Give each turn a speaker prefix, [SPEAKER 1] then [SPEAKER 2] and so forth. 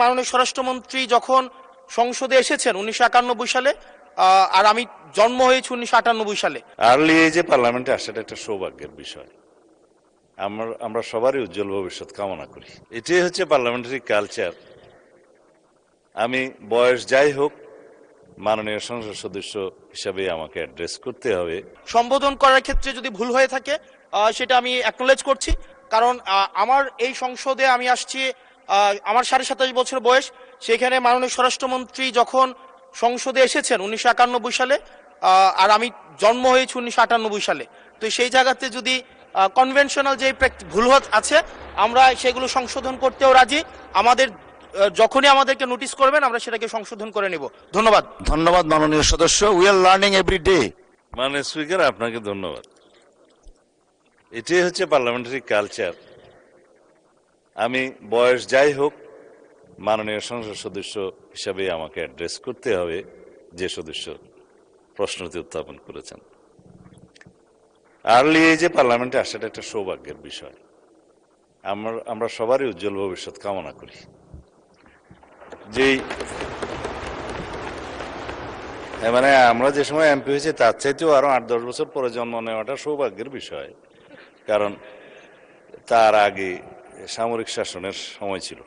[SPEAKER 1] মাননীয় স্বরাষ্ট্রমন্ত্রী যখন সংসদে এসেছেন 1991 সালে, আর আমি জন্ম হয়েছি 1998 সালে।
[SPEAKER 2] আর্লি এজে পার্লামেন্টে আসাটা একটা সৌভাগ্যের বিষয়। আমরা সবারই উজ্জ্বল ভবিষ্যৎ কামনা করি। এটাই হচ্ছে পার্লামেন্টারি কালচার। আমি বয়স যাই হোক, মাননীয় সংসদ সদস্য হিসাবে আমাকে অ্যাড্রেস করতে হবে।
[SPEAKER 1] সম্বোধন করার ক্ষেত্রে যদি ভুল হয়ে থাকে সেটা আমি অ্যাকনোলেজ করছি, কারণ আমার এই সংসদে আমি আসছি, আমার 27.5 বছর বয়স। সেখানে মাননীয় স্বরাষ্ট্রমন্ত্রী যখন সংসদে এসেছেন 1991 সালে, আর আমি জন্ম হয়েছি 1998 সালে। তো সেই জায়গাতে যদি কনভেনশনাল যে ভুল আছে, আমরা সেগুলো সংশোধন করতেও রাজি। আমাদের যখনই আমাদেরকে নোটিশ করবেন আমরা সেটাকে সংশোধন করে নেব। ধন্যবাদ।
[SPEAKER 3] ধন্যবাদ মাননীয় সদস্য। We are learning every day.
[SPEAKER 2] মাননীয় স্পিকার, আপনাকে ধন্যবাদ। এটাই হচ্ছে পার্লামেন্টারি কালচার। আমি বয়স যাই হোক, মাননীয় সংসদ সদস্য হিসাবে আমাকে অ্যাড্রেস করতে হবে যে সদস্য প্রশ্নটি উত্থাপন করেছেন। আর্লি এজে পার্লামেন্টে আসাটা একটা সৌভাগ্যের বিষয়। আমরা সবারই উজ্জ্বল ভবিষ্যৎ কামনা করি। যেই মানে আমরা যে সময় এমপি হয়েছি তার চাইতেও আরো 8-10 বছর পরে জন্ম নেওয়াটা সৌভাগ্যের বিষয়, কারণ তার আগে সামরিক শাসনের সময় ছিল।